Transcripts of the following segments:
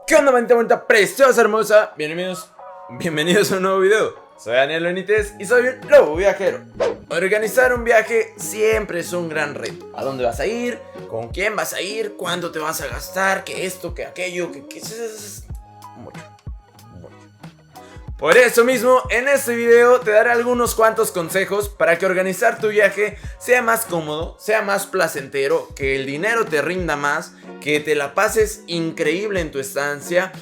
¿Qué onda, manita bonita, preciosa, hermosa? Bienvenidos a un nuevo video. Soy Daniel Benítez y soy un lobo viajero. Organizar un viaje siempre es un gran reto. ¿A dónde vas a ir? ¿Con quién vas a ir? ¿Cuánto te vas a gastar? ¿Qué esto? ¿Qué aquello? ¿Qué mucho. Por eso mismo, en este video te daré algunos cuantos consejos para que organizar tu viaje sea más cómodo, sea más placentero, que el dinero te rinda más, que te la pases increíble en tu estancia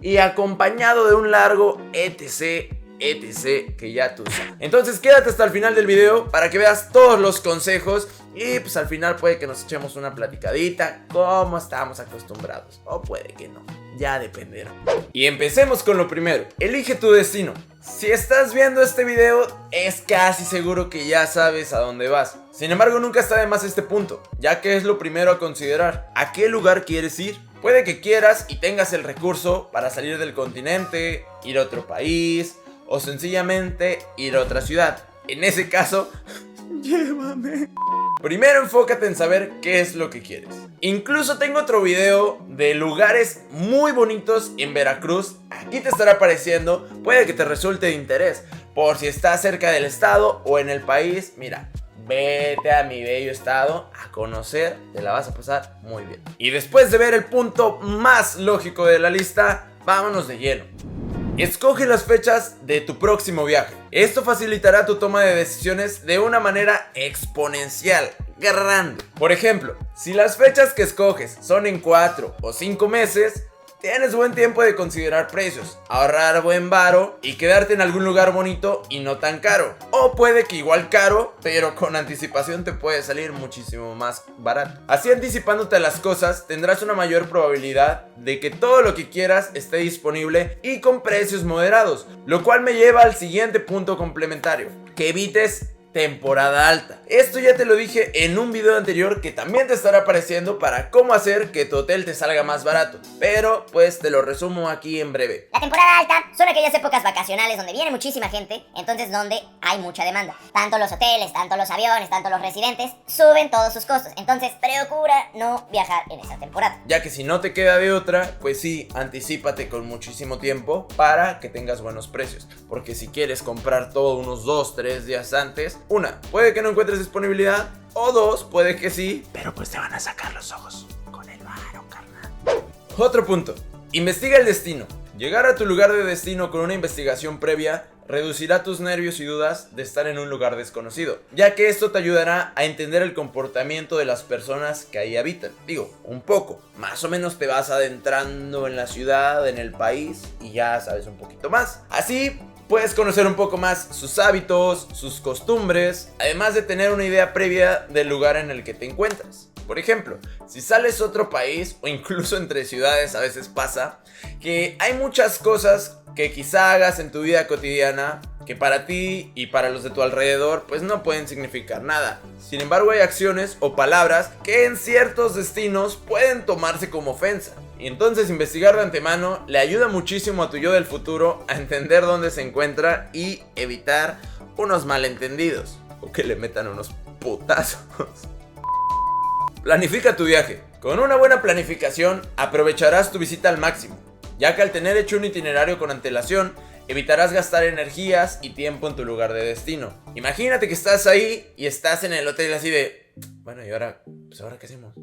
y acompañado de un largo etc que ya tú sabes. Entonces quédate hasta el final del video para que veas todos los consejos y pues al final puede que nos echemos una platicadita como estamos acostumbrados, o puede que no, ya dependerá. Y empecemos con lo primero: elige tu destino. Si estás viendo este video es casi seguro que ya sabes a dónde vas. Sin embargo, nunca está de más este punto, ya que es lo primero a considerar. ¿A qué lugar quieres ir? Puede que quieras y tengas el recurso para salir del continente, ir a otro país o sencillamente ir a otra ciudad. En ese caso, llévame. Primero enfócate en saber qué es lo que quieres. Incluso tengo otro video de lugares muy bonitos en Veracruz. Aquí te estará apareciendo, puede que te resulte de interés. Por si estás cerca del estado o en el país, mira, vete a mi bello estado a conocer, te la vas a pasar muy bien. Y después de ver el punto más lógico de la lista, vámonos de lleno. Escoge las fechas de tu próximo viaje. Esto facilitará tu toma de decisiones de una manera exponencial, grande. Por ejemplo, si las fechas que escoges son en 4 o 5 meses, tienes buen tiempo de considerar precios, ahorrar buen varo y quedarte en algún lugar bonito y no tan caro. O puede que igual caro, pero con anticipación te puede salir muchísimo más barato. Así, anticipándote a las cosas, tendrás una mayor probabilidad de que todo lo que quieras esté disponible y con precios moderados. Lo cual me lleva al siguiente punto complementario: que evites temporada alta. Esto ya te lo dije en un video anterior que también te estará apareciendo, para cómo hacer que tu hotel te salga más barato, pero pues te lo resumo aquí en breve. La temporada alta son aquellas épocas vacacionales donde viene muchísima gente, entonces donde hay mucha demanda. Tanto los hoteles, tanto los aviones, tanto los residentes suben todos sus costos, entonces procura no viajar en esa temporada. Ya que si no te queda de otra, pues sí, anticípate con muchísimo tiempo para que tengas buenos precios, porque si quieres comprar todo unos 2-3 días antes, una, puede que no encuentres disponibilidad, o dos, puede que sí, pero pues te van a sacar los ojos con el varo, carnal. Otro punto: investiga el destino. Llegar a tu lugar de destino con una investigación previa reducirá tus nervios y dudas de estar en un lugar desconocido, ya que esto te ayudará a entender el comportamiento de las personas que ahí habitan. Digo, un poco, más o menos te vas adentrando en la ciudad, en el país, y ya sabes un poquito más. Así puedes conocer un poco más sus hábitos, sus costumbres, además de tener una idea previa del lugar en el que te encuentras. Por ejemplo, si sales a otro país o incluso entre ciudades, a veces pasa que hay muchas cosas que quizá hagas en tu vida cotidiana que para ti y para los de tu alrededor pues no pueden significar nada. Sin embargo, hay acciones o palabras que en ciertos destinos pueden tomarse como ofensa. Y entonces investigar de antemano le ayuda muchísimo a tu yo del futuro a entender dónde se encuentra y evitar unos malentendidos o que le metan unos putazos. Planifica tu viaje. Con una buena planificación aprovecharás tu visita al máximo, ya que al tener hecho un itinerario con antelación, evitarás gastar energías y tiempo en tu lugar de destino. Imagínate que estás ahí y estás en el hotel así de, bueno, ¿y ahora? Pues ¿ahora qué hacemos?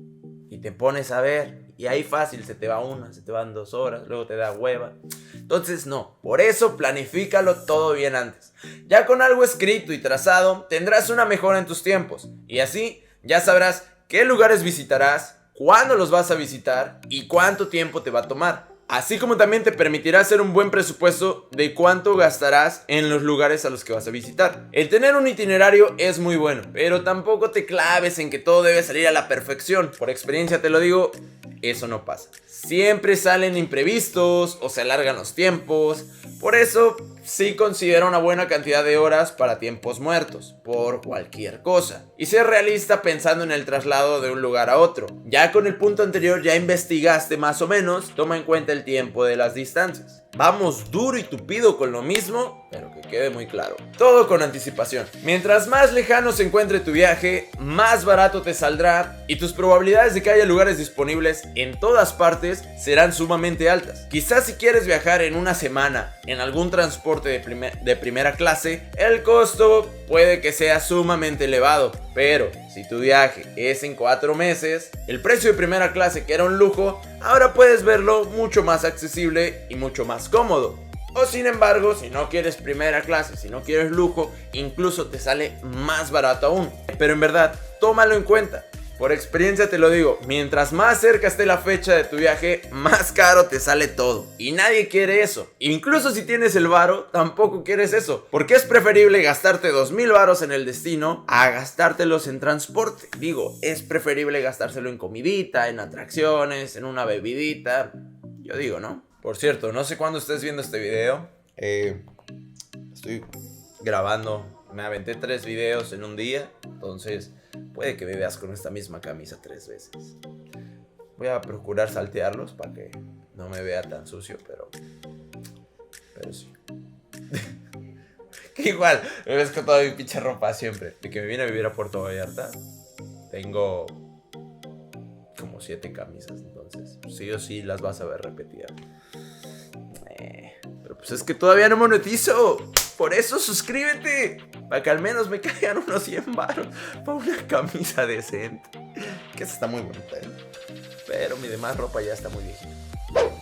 Y te pones a ver, y ahí fácil se te va una, se te van 2 horas, luego te da hueva. Entonces no, por eso planifícalo todo bien antes. Ya con algo escrito y trazado, tendrás una mejora en tus tiempos, y así ya sabrás qué lugares visitarás, cuándo los vas a visitar y cuánto tiempo te va a tomar. Así como también te permitirá hacer un buen presupuesto de cuánto gastarás en los lugares a los que vas a visitar. El tener un itinerario es muy bueno, pero tampoco te claves en que todo debe salir a la perfección. Por experiencia te lo digo, eso no pasa. Siempre salen imprevistos o se alargan los tiempos. Por eso sí considera una buena cantidad de horas para tiempos muertos, por cualquier cosa. Y ser realista pensando en el traslado de un lugar a otro. Ya con el punto anterior ya investigaste más o menos, toma en cuenta el tiempo de las distancias. Vamos duro y tupido con lo mismo, pero que quede muy claro. Todo con anticipación. Mientras más lejano se encuentre tu viaje, más barato te saldrá y tus probabilidades de que haya lugares disponibles en todas partes serán sumamente altas. Quizás si quieres viajar en una semana en algún transporte de primera clase, el costo puede que sea sumamente elevado, pero si tu viaje es en 4 meses, el precio de primera clase, que era un lujo, ahora puedes verlo mucho más accesible y mucho más cómodo. O sin embargo, si no quieres primera clase, si no quieres lujo, incluso te sale más barato aún. Pero en verdad, tómalo en cuenta. Por experiencia te lo digo, mientras más cerca esté la fecha de tu viaje, más caro te sale todo. Y nadie quiere eso. Incluso si tienes el varo, tampoco quieres eso. Porque es preferible gastarte 2,000 varos en el destino a gastártelos en transporte. Digo, es preferible gastárselo en comidita, en atracciones, en una bebidita. Yo digo, ¿no? Por cierto, no sé cuándo estés viendo este video. Estoy grabando. Me aventé 3 videos en un día. Entonces puede que me veas con esta misma camisa 3 veces. Voy a procurar saltearlos para que no me vea tan sucio, pero sí. Que igual, me ves con toda mi pinche ropa siempre. De que me vine a vivir a Puerto Vallarta, tengo como 7 camisas, entonces sí o sí las vas a ver repetidas. Pero pues es que todavía no monetizo. Por eso suscríbete, para que al menos me caigan unos 100 varos para una camisa decente. Que esa está muy bonita, pero mi demás ropa ya está muy viejita.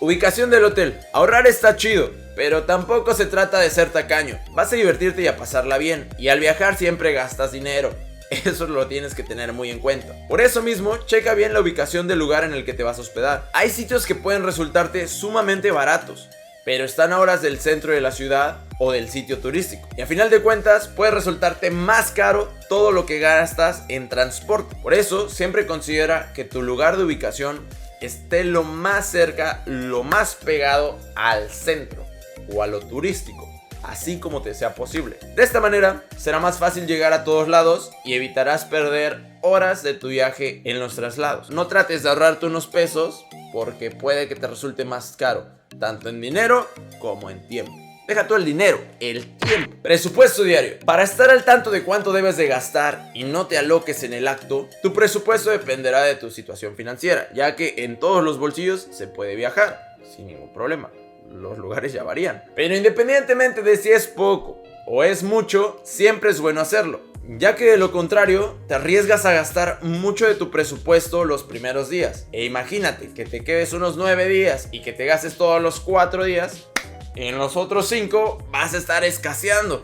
Ubicación del hotel. Ahorrar está chido, pero tampoco se trata de ser tacaño. Vas a divertirte y a pasarla bien, y al viajar siempre gastas dinero. Eso lo tienes que tener muy en cuenta. Por eso mismo, checa bien la ubicación del lugar en el que te vas a hospedar. Hay sitios que pueden resultarte sumamente baratos, pero están a horas del centro de la ciudad o del sitio turístico. Y a final de cuentas, puede resultarte más caro todo lo que gastas en transporte. Por eso, siempre considera que tu lugar de ubicación esté lo más cerca, lo más pegado al centro o a lo turístico, así como te sea posible. De esta manera, será más fácil llegar a todos lados y evitarás perder horas de tu viaje en los traslados. No trates de ahorrarte unos pesos porque puede que te resulte más caro, tanto en dinero como en tiempo. Deja tú el dinero, el tiempo. Presupuesto diario. Para estar al tanto de cuánto debes de gastar y no te aloques en el acto, tu presupuesto dependerá de tu situación financiera, ya que en todos los bolsillos se puede viajar sin ningún problema. Los lugares ya varían. Pero independientemente de si es poco o es mucho, siempre es bueno hacerlo, ya que de lo contrario te arriesgas a gastar mucho de tu presupuesto los primeros días. E imagínate que te quedes unos 9 días y que te gastes todos los 4 días. En los otros 5 vas a estar escaseando.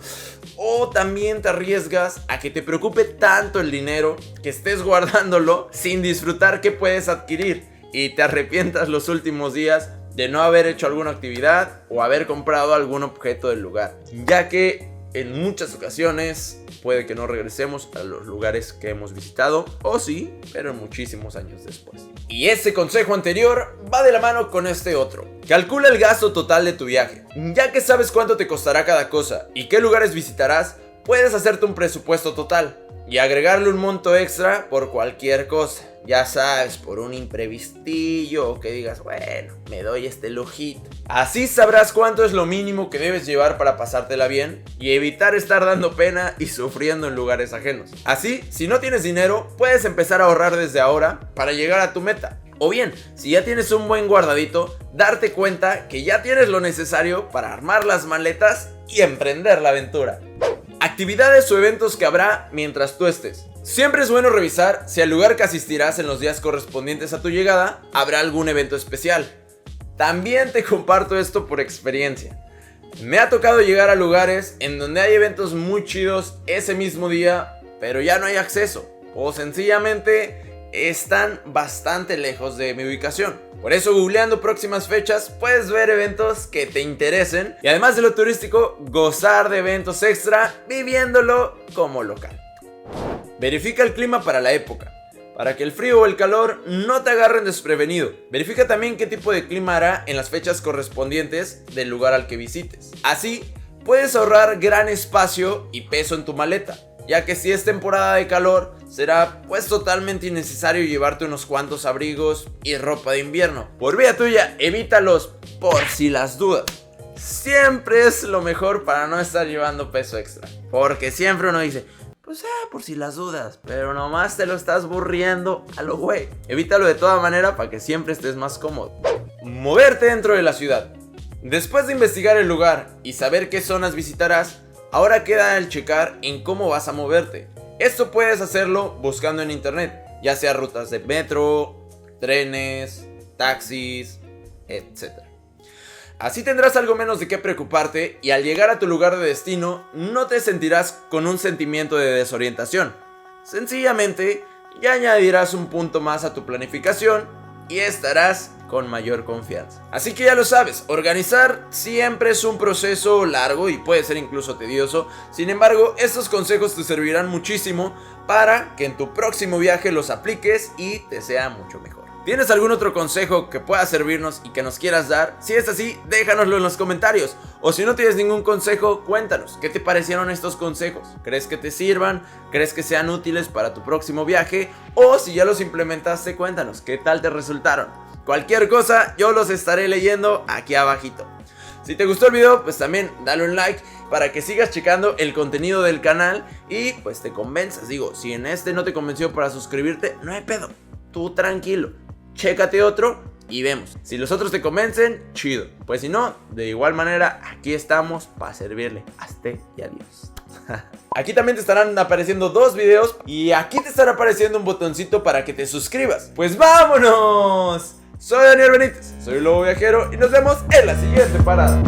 O también te arriesgas a que te preocupe tanto el dinero que estés guardándolo sin disfrutar qué puedes adquirir y te arrepientas los últimos días de no haber hecho alguna actividad o haber comprado algún objeto del lugar, ya que en muchas ocasiones puede que no regresemos a los lugares que hemos visitado, o sí, pero muchísimos años después. Y ese consejo anterior va de la mano con este otro. Calcula el gasto total de tu viaje. Ya que sabes cuánto te costará cada cosa y qué lugares visitarás, puedes hacerte un presupuesto total y agregarle un monto extra por cualquier cosa. Ya sabes, por un imprevistillo o que digas, bueno, me doy este lujito. Así sabrás cuánto es lo mínimo que debes llevar para pasártela bien y evitar estar dando pena y sufriendo en lugares ajenos. Así, si no tienes dinero, puedes empezar a ahorrar desde ahora para llegar a tu meta. O bien, si ya tienes un buen guardadito, darte cuenta que ya tienes lo necesario para armar las maletas y emprender la aventura. Actividades o eventos que habrá mientras tú estés. Siempre es bueno revisar si al lugar que asistirás en los días correspondientes a tu llegada habrá algún evento especial. También te comparto esto por experiencia. Me ha tocado llegar a lugares en donde hay eventos muy chidos ese mismo día, pero ya no hay acceso, o sencillamente están bastante lejos de mi ubicación. Por eso, googleando próximas fechas, puedes ver eventos que te interesen y, además de lo turístico, gozar de eventos extra viviéndolo como local. Verifica el clima para la época, para que el frío o el calor no te agarren desprevenido. Verifica también qué tipo de clima hará en las fechas correspondientes del lugar al que visites. Así, puedes ahorrar gran espacio y peso en tu maleta, ya que si es temporada de calor, será pues totalmente innecesario llevarte unos cuantos abrigos y ropa de invierno. Por vía tuya, evítalos por si las dudas. siempre es lo mejor para no estar llevando peso extra. Porque siempre uno dice, pues por si las dudas, pero nomás te lo estás burriendo a lo güey. Evítalo de toda manera para que siempre estés más cómodo. Moverte dentro de la ciudad. Después de investigar el lugar y saber qué zonas visitarás, ahora queda el checar en cómo vas a moverte. Esto puedes hacerlo buscando en internet, ya sea rutas de metro, trenes, taxis, etc. Así tendrás algo menos de qué preocuparte y al llegar a tu lugar de destino no te sentirás con un sentimiento de desorientación. Sencillamente, ya añadirás un punto más a tu planificación y estarás con mayor confianza. Así que ya lo sabes, organizar siempre es un proceso largo y puede ser incluso tedioso. Sin embargo, estos consejos te servirán muchísimo para que en tu próximo viaje los apliques y te sea mucho mejor. ¿Tienes algún otro consejo que pueda servirnos y que nos quieras dar? Si es así, déjanoslo en los comentarios. O si no tienes ningún consejo, cuéntanos, ¿qué te parecieron estos consejos? ¿Crees que te sirvan? ¿Crees que sean útiles para tu próximo viaje? O si ya los implementaste, cuéntanos, ¿qué tal te resultaron? Cualquier cosa, yo los estaré leyendo aquí abajito. Si te gustó el video, pues también dale un like para que sigas checando el contenido del canal y pues te convenzas. Digo, si en este no te convenció para suscribirte, no hay pedo, tú tranquilo. Chécate otro y vemos. Si los otros te convencen, chido. Pues si no, de igual manera, aquí estamos para servirle. Hasta y adiós. Aquí también te estarán apareciendo 2 videos y aquí te estará apareciendo un botoncito para que te suscribas. ¡Pues vámonos! Soy Daniel Benítez, soy Lobo Viajero y nos vemos en la siguiente parada.